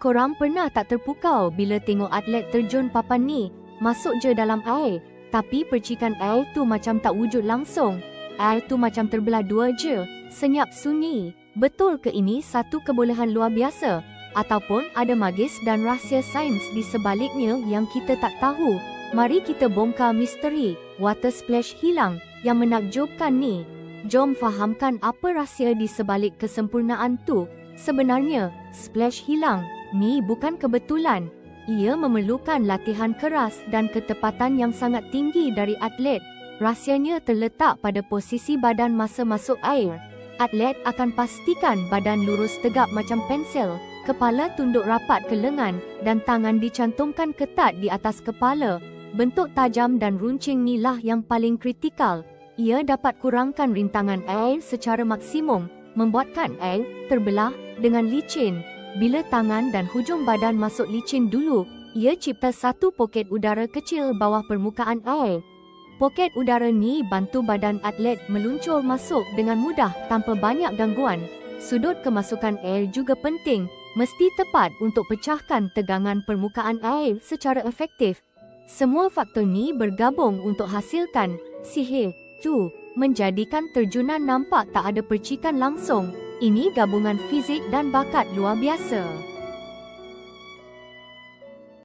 Korang pernah tak terpukau bila tengok atlet terjun papan ni, masuk je dalam air, tapi percikan air tu macam tak wujud langsung. Air tu macam terbelah dua je, senyap sunyi. Betul ke ini satu kebolehan luar biasa? Ataupun ada magis dan rahsia sains di sebaliknya yang kita tak tahu? Mari kita bongkar misteri water splash hilang yang menakjubkan ni. Jom fahamkan apa rahsia di sebalik kesempurnaan tu. Sebenarnya, splash hilang ni bukan kebetulan. Ia memerlukan latihan keras dan ketepatan yang sangat tinggi dari atlet. Rahsianya terletak pada posisi badan masa masuk air. Atlet akan pastikan badan lurus tegap macam pensel, kepala tunduk rapat ke lengan dan tangan dicantumkan ketat di atas kepala. Bentuk tajam dan runcing inilah yang paling kritikal. Ia dapat kurangkan rintangan air secara maksimum, membuatkan air terbelah dengan licin. Bila tangan dan hujung badan masuk licin dulu, ia cipta satu poket udara kecil bawah permukaan air. Poket udara ni bantu badan atlet meluncur masuk dengan mudah tanpa banyak gangguan. Sudut kemasukan air juga penting, mesti tepat untuk pecahkan tegangan permukaan air secara efektif. Semua faktor ni bergabung untuk hasilkan sihir tu, menjadikan terjunan nampak tak ada percikan langsung. Ini gabungan fizik dan bakat luar biasa.